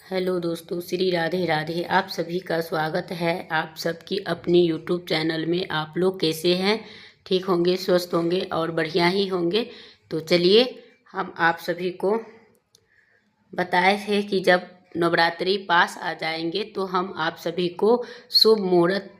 Hello दोस्तों, श्री राधे राधे। आप सभी का स्वागत है आप सबकी अपनी यूट्यूब चैनल में। आप लोग कैसे हैं? ठीक होंगे, स्वस्थ होंगे और बढ़िया ही होंगे। तो चलिए, हम आप सभी को बताए थे कि जब नवरात्रि पास आ जाएंगे तो हम आप सभी को शुभ मुहूर्त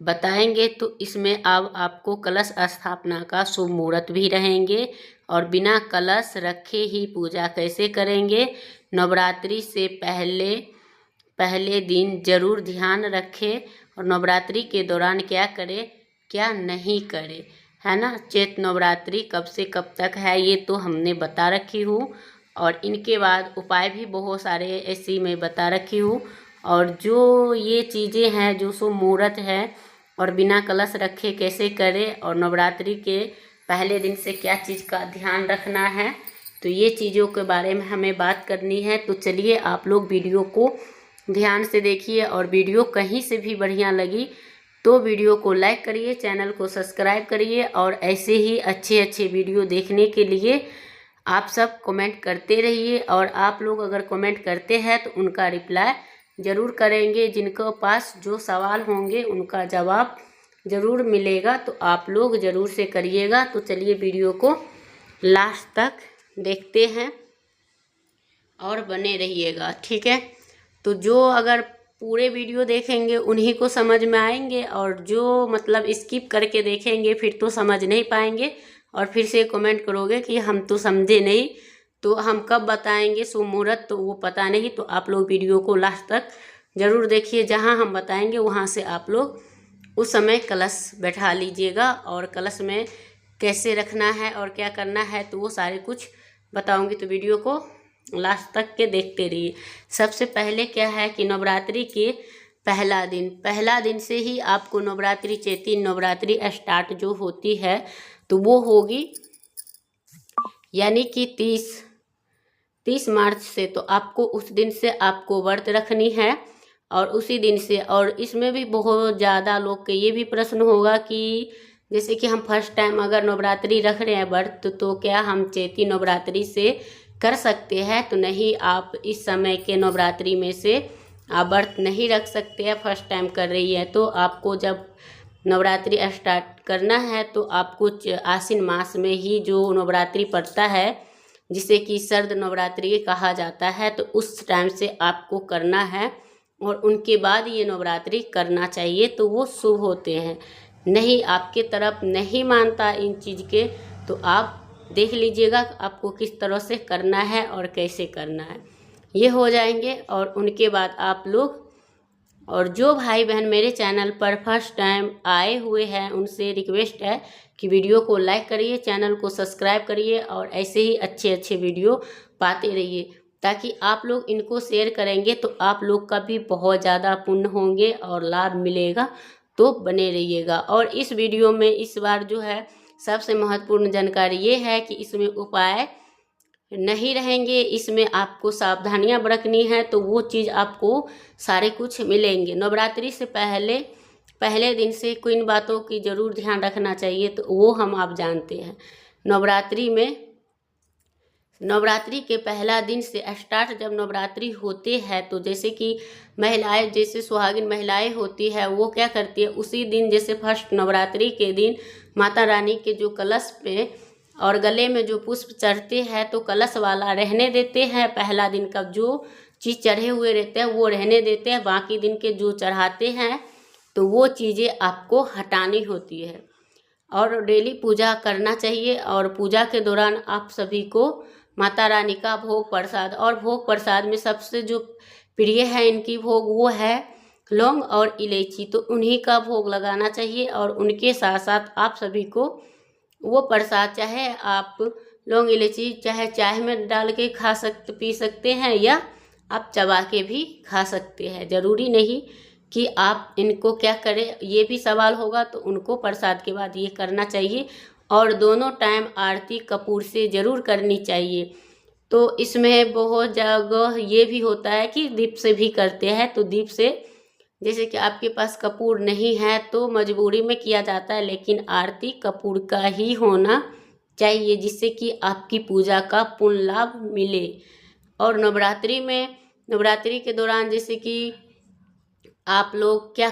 बताएंगे। तो इसमें अब आपको कलश स्थापना का शुभ मुहूर्त भी रहेंगे और बिना कलश रखे ही पूजा कैसे करेंगे, नवरात्रि से पहले दिन जरूर ध्यान रखें और नवरात्रि के दौरान क्या करें क्या नहीं करें, है ना। चैत नवरात्रि कब से कब तक है ये तो हमने बता रखी हूँ और इनके बाद उपाय भी बहुत सारे ऐसी मैं बता रखी हूँ। और जो ये चीज़ें हैं जो शुभ मुहूर्त है और बिना कलश रखे कैसे करें और नवरात्रि के पहले दिन से क्या चीज़ का ध्यान रखना है, तो ये चीज़ों के बारे में हमें बात करनी है। तो चलिए, आप लोग वीडियो को ध्यान से देखिए और वीडियो कहीं से भी बढ़िया लगी तो वीडियो को लाइक करिए, चैनल को सब्सक्राइब करिए और ऐसे ही अच्छे अच्छे वीडियो देखने के लिए आप सब कमेंट करते रहिए। और आप लोग अगर कमेंट करते हैं तो उनका रिप्लाई ज़रूर करेंगे। जिनके पास जो सवाल होंगे उनका जवाब ज़रूर मिलेगा, तो आप लोग ज़रूर से करिएगा। तो चलिए, वीडियो को लास्ट तक देखते हैं और बने रहिएगा, ठीक है। तो जो अगर पूरे वीडियो देखेंगे उन्हीं को समझ में आएंगे और जो मतलब स्किप करके देखेंगे फिर तो समझ नहीं पाएंगे और फिर से कमेंट करोगे कि हम तो समझे नहीं, तो हम कब बताएंगे शुभ मुहूर्त, तो वो पता नहीं। तो आप लोग वीडियो को लास्ट तक ज़रूर देखिए, जहाँ हम बताएंगे वहाँ से आप लोग उस समय कलश बैठा लीजिएगा और कलश में कैसे रखना है और क्या करना है तो वो सारे कुछ बताऊंगी। तो वीडियो को लास्ट तक के देखते रहिए। सबसे पहले क्या है कि नवरात्रि के पहला दिन से ही आपको नवरात्रि चैती नवरात्रि स्टार्ट जो होती है तो वो होगी, यानी कि 30 मार्च से। तो आपको उस दिन से आपको व्रत रखनी है और उसी दिन से। और इसमें भी बहुत ज़्यादा लोग के ये भी प्रश्न होगा कि जैसे कि हम फर्स्ट टाइम अगर नवरात्रि रख रहे हैं व्रत तो क्या हम चैती नवरात्रि से कर सकते हैं? तो नहीं, आप इस समय के नवरात्रि में से आप व्रत नहीं रख सकते हैं। फर्स्ट टाइम कर रही है तो आपको जब नवरात्रि स्टार्ट करना है तो आपको आश्विन मास में ही जो नवरात्रि पड़ता है जिसे कि शरद नवरात्रि कहा जाता है, तो उस टाइम से आपको करना है और उनके बाद ये नवरात्रि करना चाहिए, तो वो शुभ होते हैं। नहीं, आपके तरफ नहीं मानता इन चीज़ के तो आप देख लीजिएगा आपको किस तरह से करना है और कैसे करना है, ये हो जाएंगे। और उनके बाद आप लोग और जो भाई बहन मेरे चैनल पर फर्स्ट टाइम आए हुए हैं उनसे रिक्वेस्ट है कि वीडियो को लाइक करिए, चैनल को सब्सक्राइब करिए और ऐसे ही अच्छे अच्छे वीडियो पाते रहिए, ताकि आप लोग इनको शेयर करेंगे तो आप लोग का भी बहुत ज़्यादा पुण्य होंगे और लाभ मिलेगा। तो बने रहिएगा। और इस वीडियो में इस बार जो है सबसे महत्वपूर्ण जानकारी ये है कि इसमें उपाय नहीं रहेंगे, इसमें आपको सावधानियां बरतनी है, तो वो चीज़ आपको सारे कुछ मिलेंगे। नवरात्रि से पहले दिन से किन बातों की ज़रूर ध्यान रखना चाहिए तो वो हम आप जानते हैं। नवरात्रि के पहला दिन से स्टार्ट जब नवरात्रि होते हैं तो जैसे कि महिलाएं, जैसे सुहागिन महिलाएं होती है वो क्या करती है, उसी दिन जैसे फर्स्ट नवरात्रि के दिन माता रानी के जो कलश पे और गले में जो पुष्प चढ़ते हैं तो कलश वाला रहने देते हैं। पहला दिन का जो चीज़ चढ़े हुए रहते हैं वो रहने देते हैं, बाकी दिन के जो चढ़ाते हैं तो वो चीज़ें आपको हटानी होती है और डेली पूजा करना चाहिए। और पूजा के दौरान आप सभी को माता रानी का भोग प्रसाद, और भोग प्रसाद में सबसे जो प्रिय है इनकी भोग वो है लौंग और इलायची, तो उन्हीं का भोग लगाना चाहिए। और उनके साथ साथ आप सभी को वो प्रसाद चाहे आप लौंग इलायची चाहे चाय में डाल के पी सकते हैं या आप चबा के भी खा सकते हैं। ज़रूरी नहीं कि आप इनको क्या करें, ये भी सवाल होगा, तो उनको प्रसाद के बाद ये करना चाहिए। और दोनों टाइम आरती कपूर से ज़रूर करनी चाहिए। तो इसमें बहुत जगह ये भी होता है कि दीप से भी करते हैं, तो दीप से जैसे कि आपके पास कपूर नहीं है तो मजबूरी में किया जाता है, लेकिन आरती कपूर का ही होना चाहिए जिससे कि आपकी पूजा का पूर्ण लाभ मिले। और नवरात्रि में नवरात्रि के दौरान जैसे कि आप लोग क्या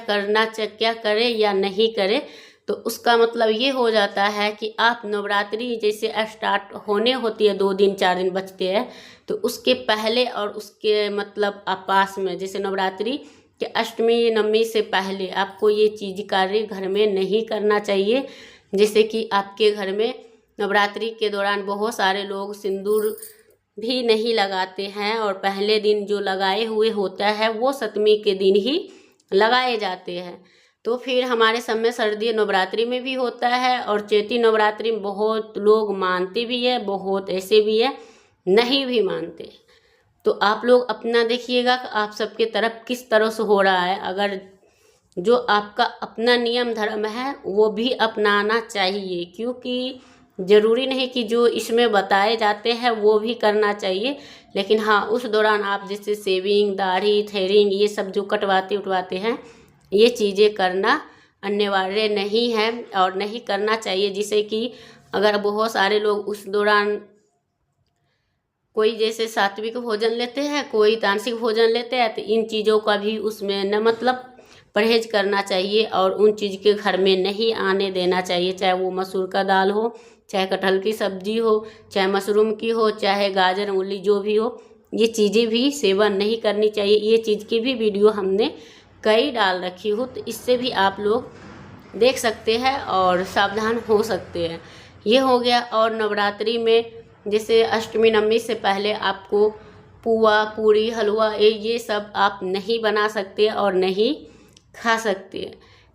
करें या नहीं करें, तो उसका मतलब ये हो जाता है कि आप नवरात्रि जैसे स्टार्ट होने होती है 2 दिन 4 दिन बचते हैं, तो उसके पहले और उसके मतलब आप पास में जैसे नवरात्रि के अष्टमी नवमी से पहले आपको ये चीज़ कार्य घर में नहीं करना चाहिए। जैसे कि आपके घर में नवरात्रि के दौरान बहुत सारे लोग सिंदूर भी नहीं लगाते हैं, और पहले दिन जो लगाए हुए होता है वो सप्तमी के दिन ही लगाए जाते हैं। तो फिर हमारे सब में सर्दी नवरात्रि में भी होता है, और चैती नवरात्रि में बहुत लोग मानते भी है, बहुत ऐसे भी है नहीं भी मानते। तो आप लोग अपना देखिएगा कि आप सबके तरफ किस तरह से हो रहा है। अगर जो आपका अपना नियम धर्म है वो भी अपनाना चाहिए, क्योंकि ज़रूरी नहीं कि जो इसमें बताए जाते हैं वो भी करना चाहिए। लेकिन हाँ, उस दौरान आप जैसे शेविंग, दाढ़ी, थ्रेडिंग ये सब जो कटवाते हैं, ये चीज़ें करना अनिवार्य नहीं है और नहीं करना चाहिए। जिससे कि अगर बहुत सारे लोग उस दौरान कोई जैसे सात्विक भोजन लेते हैं, कोई तामसिक भोजन लेते हैं, तो इन चीज़ों का भी उसमें न मतलब परहेज करना चाहिए और उन चीज़ के घर में नहीं आने देना चाहिए। चाहे वो मसूर का दाल हो, चाहे कटहल की सब्जी हो, चाहे मशरूम की हो, चाहे गाजर मूली जो भी हो, ये चीज़ें भी सेवन नहीं करनी चाहिए। ये चीज़ की भी वीडियो हमने कई डाल रखी हो, तो इससे भी आप लोग देख सकते हैं और सावधान हो सकते हैं। ये हो गया। और नवरात्रि में जैसे अष्टमी नवमी से पहले आपको पुआ, पूरी, हलवा ये सब आप नहीं बना सकते और नहीं खा सकते हैं।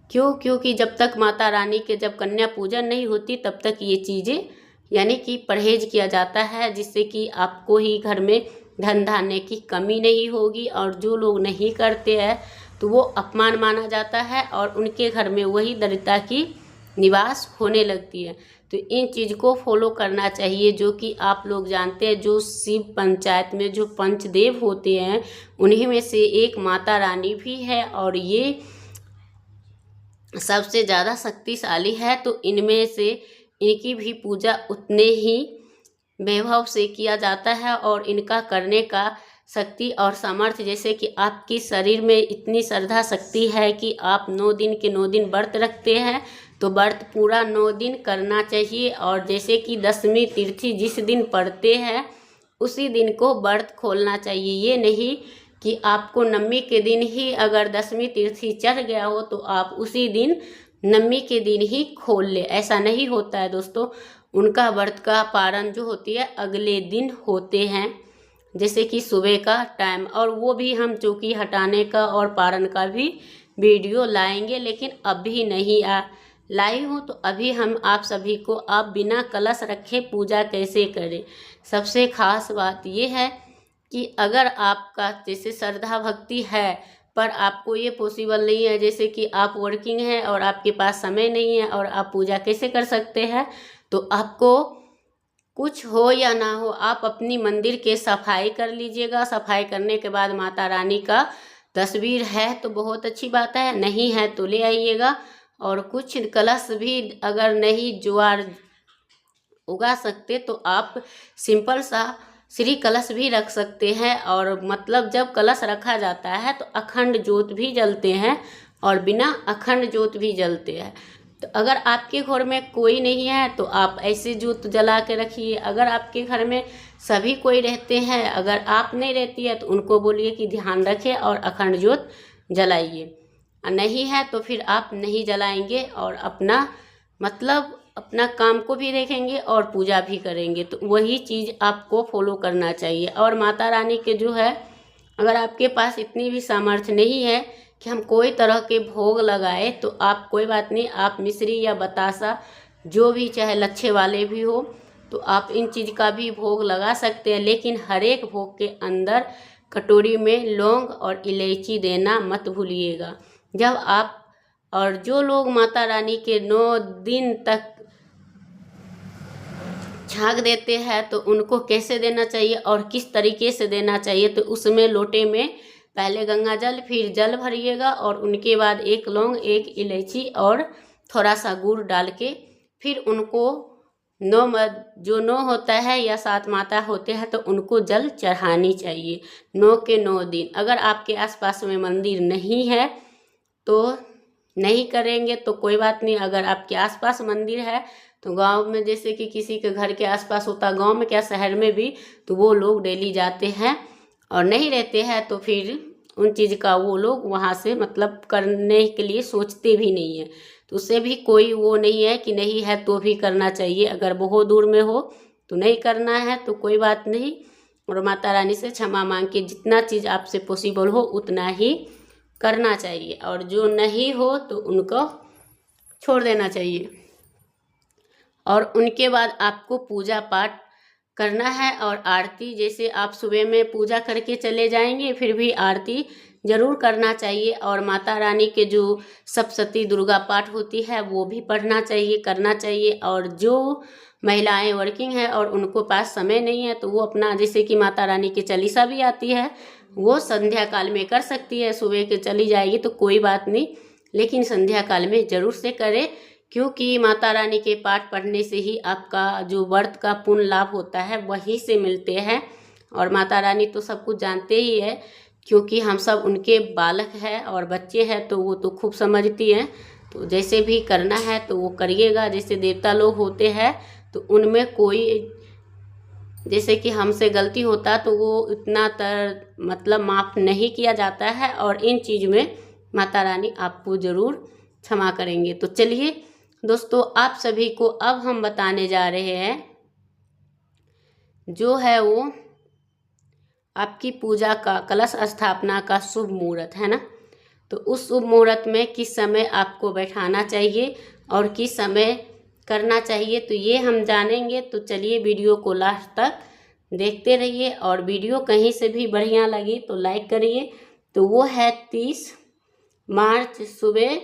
क्यों? क्योंकि जब तक माता रानी के जब कन्या पूजन नहीं होती तब तक ये चीज़ें यानी कि परहेज किया जाता है, जिससे कि आपको ही घर में धन धान्य की कमी नहीं होगी। और जो लोग नहीं करते हैं तो वो अपमान माना जाता है और उनके घर में वही दरिद्रता की निवास होने लगती है। तो इन चीज़ को फॉलो करना चाहिए, जो कि आप लोग जानते हैं। जो शिव पंचायत में जो पंचदेव होते हैं उन्हीं में से एक माता रानी भी है, और ये सबसे ज़्यादा शक्तिशाली है। तो इनमें से इनकी भी पूजा उतने ही वैभव से किया जाता है, और इनका करने का शक्ति और सामर्थ्य जैसे कि आपकी शरीर में इतनी श्रद्धा शक्ति है कि आप 9 दिन के 9 दिन व्रत रखते हैं, तो व्रत पूरा 9 दिन करना चाहिए। और जैसे कि 10वीं तिथि जिस दिन पड़ते हैं उसी दिन को व्रत खोलना चाहिए। ये नहीं कि आपको नवमी के दिन ही अगर 10वीं तिथि चढ़ गया हो तो आप उसी दिन नवमी के दिन ही खोल ले, ऐसा नहीं होता है दोस्तों। उनका व्रत का पारण जो होती है अगले दिन होते हैं, जैसे कि सुबह का टाइम। और वो भी हम चौकी हटाने का और पारण का भी वीडियो लाएंगे, लेकिन अभी नहीं लाई हूँ। तो अभी हम आप सभी को आप बिना कलश रखे पूजा कैसे करें। सबसे खास बात ये है कि अगर आपका जैसे श्रद्धा भक्ति है पर आपको ये पॉसिबल नहीं है, जैसे कि आप वर्किंग हैं और आपके पास समय नहीं है और आप पूजा कैसे कर सकते हैं, तो आपको कुछ हो या ना हो आप अपनी मंदिर के सफाई कर लीजिएगा। सफाई करने के बाद माता रानी का तस्वीर है तो बहुत अच्छी बात है, नहीं है तो ले आइएगा। और कुछ कलश भी अगर नहीं ज्वार उगा सकते तो आप सिंपल सा श्री कलश भी रख सकते हैं। और मतलब जब कलश रखा जाता है तो अखंड ज्योत भी जलते हैं और बिना अखंड ज्योत भी जलते हैं। तो अगर आपके घर में कोई नहीं है तो आप ऐसे ज्योत जला के रखिए। अगर आपके घर में सभी कोई रहते हैं, अगर आप नहीं रहती है तो उनको बोलिए कि ध्यान रखें और अखंड ज्योत जलाइए। नहीं है तो फिर आप नहीं जलाएंगे और अपना मतलब अपना काम को भी देखेंगे और पूजा भी करेंगे। तो वही चीज़ आपको फॉलो करना चाहिए। और माता रानी के जो है, अगर आपके पास इतनी भी सामर्थ्य नहीं है कि हम कोई तरह के भोग लगाए, तो आप कोई बात नहीं, आप मिश्री या बतासा जो भी चाहे लच्छे वाले भी हो तो आप इन चीज़ का भी भोग लगा सकते हैं। लेकिन हर एक भोग के अंदर कटोरी में लौंग और इलायची देना मत भूलिएगा। जब आप और जो लोग माता रानी के 9 दिन तक झाँक देते हैं तो उनको कैसे देना चाहिए और किस तरीके से देना चाहिए, तो उसमें लोटे में पहले गंगा जल फिर जल भरिएगा और उनके बाद 1 लौंग 1 इलायची और थोड़ा सा गुड़ डाल के फिर उनको जो 9 होता है या 7 माता होते हैं तो उनको जल चढ़ानी चाहिए 9 के 9 दिन। अगर आपके आसपास में मंदिर नहीं है तो नहीं करेंगे तो कोई बात नहीं। अगर आपके आसपास मंदिर है तो गांव में, जैसे कि किसी के घर के आसपास होता, गांव में क्या शहर में भी, तो वो लोग डेली जाते हैं। और नहीं रहते हैं तो फिर उन चीज़ का वो लोग वहाँ से मतलब करने के लिए सोचते भी नहीं है। तो उससे भी कोई वो नहीं है कि नहीं है तो भी करना चाहिए। अगर बहुत दूर में हो तो नहीं करना है तो कोई बात नहीं, और माता रानी से क्षमा मांग के जितना चीज़ आपसे पॉसिबल हो उतना ही करना चाहिए, और जो नहीं हो तो उनको छोड़ देना चाहिए। और उनके बाद आपको पूजा पाठ करना है। और आरती, जैसे आप सुबह में पूजा करके चले जाएंगे फिर भी आरती जरूर करना चाहिए। और माता रानी के जो सप्तशती दुर्गा पाठ होती है वो भी पढ़ना चाहिए, करना चाहिए। और जो महिलाएं वर्किंग है और उनको पास समय नहीं है तो वो अपना, जैसे कि माता रानी की चालीसा भी आती है, वो संध्या काल में कर सकती है। सुबह के चली जाएगी तो कोई बात नहीं, लेकिन संध्या काल में जरूर से करे, क्योंकि माता रानी के पाठ पढ़ने से ही आपका जो व्रत का पुण्य लाभ होता है वहीं से मिलते हैं। और माता रानी तो सब कुछ जानते ही है, क्योंकि हम सब उनके बालक हैं और बच्चे हैं, तो वो तो खूब समझती हैं। तो जैसे भी करना है तो वो करिएगा। जैसे देवता लोग होते हैं तो उनमें कोई, जैसे कि हमसे गलती होता तो वो इतना मतलब माफ़ नहीं किया जाता है, और इन चीज़ में माता रानी आपको ज़रूर क्षमा करेंगे। तो चलिए दोस्तों, आप सभी को अब हम बताने जा रहे हैं जो है वो आपकी पूजा का, कलश स्थापना का शुभ मुहूर्त है ना। तो उस शुभ मुहूर्त में किस समय आपको बैठाना चाहिए और किस समय करना चाहिए तो ये हम जानेंगे। तो चलिए वीडियो को लास्ट तक देखते रहिए, और वीडियो कहीं से भी बढ़िया लगी तो लाइक करिए। तो वो है 30 मार्च सुबह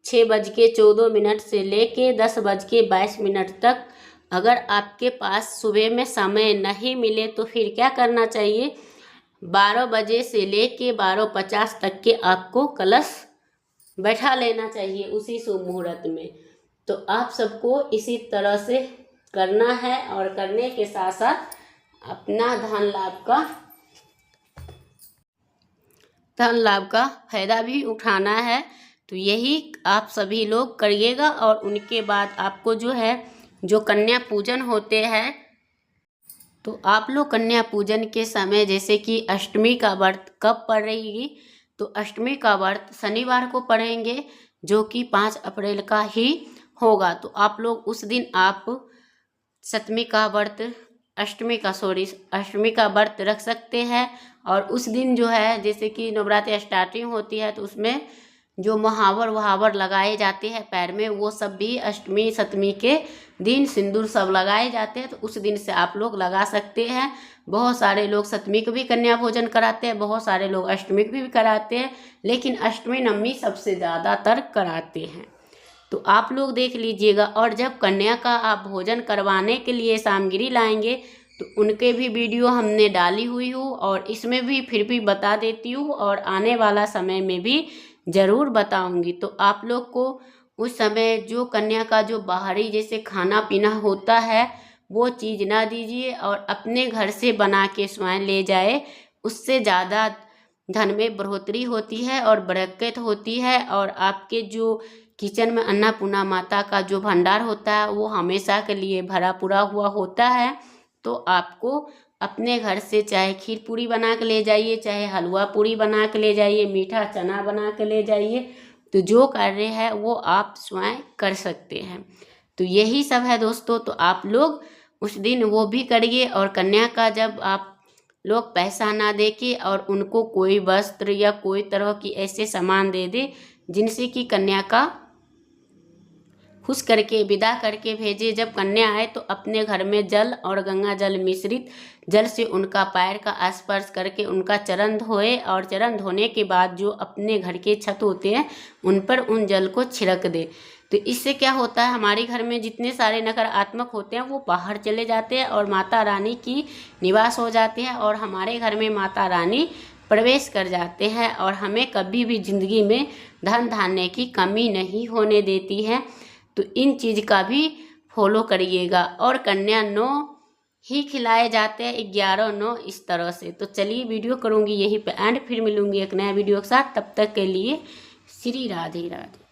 6:14 से लेके 10:22 तक। अगर आपके पास सुबह में समय नहीं मिले तो फिर क्या करना चाहिए, 12 बजे से लेके 12:50 तक के आपको कलश बैठा लेना चाहिए उसी शुभ मुहूर्त में। तो आप सबको इसी तरह से करना है, और करने के साथ साथ अपना धन लाभ का फायदा भी उठाना है। तो यही आप सभी लोग करिएगा। और उनके बाद आपको जो है, जो कन्या पूजन होते हैं, तो आप लोग कन्या पूजन के समय, जैसे कि अष्टमी का व्रत कब पड़ रहेगी, तो अष्टमी का व्रत शनिवार को पढ़ेंगे, जो कि 5 अप्रैल का ही होगा। तो आप लोग उस दिन आप अष्टमी का व्रत रख सकते हैं। और उस दिन जो है, जैसे कि नवरात्रि स्टार्टिंग होती है तो उसमें जो वहावर लगाए जाते हैं पैर में, वो सब भी अष्टमी सप्तमी के दिन सिंदूर सब लगाए जाते हैं। तो उस दिन से आप लोग लगा सकते हैं। बहुत सारे लोग सप्तमी को भी कन्या भोजन कराते हैं, बहुत सारे लोग अष्टमी को भी कराते हैं, लेकिन अष्टमी नवमी सबसे ज़्यादातर कराते हैं। तो आप लोग देख लीजिएगा। और जब कन्या का आप भोजन करवाने के लिए सामग्री लाएंगे तो उनके भी वीडियो हमने डाली हुई हूँ, और इसमें भी फिर भी बता देती हूँ, और आने वाला समय में भी ज़रूर बताऊंगी। तो आप लोग को उस समय जो कन्या का जो बाहरी जैसे खाना पीना होता है वो चीज़ ना दीजिए, और अपने घर से बना के स्वयं ले जाए। उससे ज़्यादा धन में बढ़ोतरी होती है और बरकत होती है। और आपके जो किचन में अन्नपूर्णा माता का जो भंडार होता है वो हमेशा के लिए भरा पूरा हुआ होता है। तो आपको अपने घर से चाहे खीर पूरी बना के ले जाइए, चाहे हलवा पूरी बना के ले जाइए, मीठा चना बना के ले जाइए। तो जो कार्य है वो आप स्वयं कर सकते हैं। तो यही सब है दोस्तों। तो आप लोग उस दिन वो भी करिए। और कन्या का जब आप लोग पैसा ना दे के और उनको कोई वस्त्र या कोई तरह की ऐसे सामान दे दे जिनसे कि कन्या का खुश करके विदा करके भेजे। जब कन्या आए तो अपने घर में जल और गंगा जल मिश्रित जल से उनका पैर का स्पर्श करके उनका चरण धोए, और चरण धोने के बाद जो अपने घर के छत होते हैं उन पर उन जल को छिड़क दे। तो इससे क्या होता है, हमारे घर में जितने सारे नकारात्मक होते हैं वो बाहर चले जाते हैं और माता रानी की निवास हो जाते हैं, और हमारे घर में माता रानी प्रवेश कर जाते हैं, और हमें कभी भी जिंदगी में धन धान्य की कमी नहीं होने देती है। तो इन चीज़ का भी फॉलो करिएगा। और कन्या 9 ही खिलाए जाते हैं, 11-9 इस तरह से। तो चलिए वीडियो करूँगी यहीं पे एंड, फिर मिलूँगी एक नया वीडियो के साथ। तब तक के लिए श्री राधे राधे।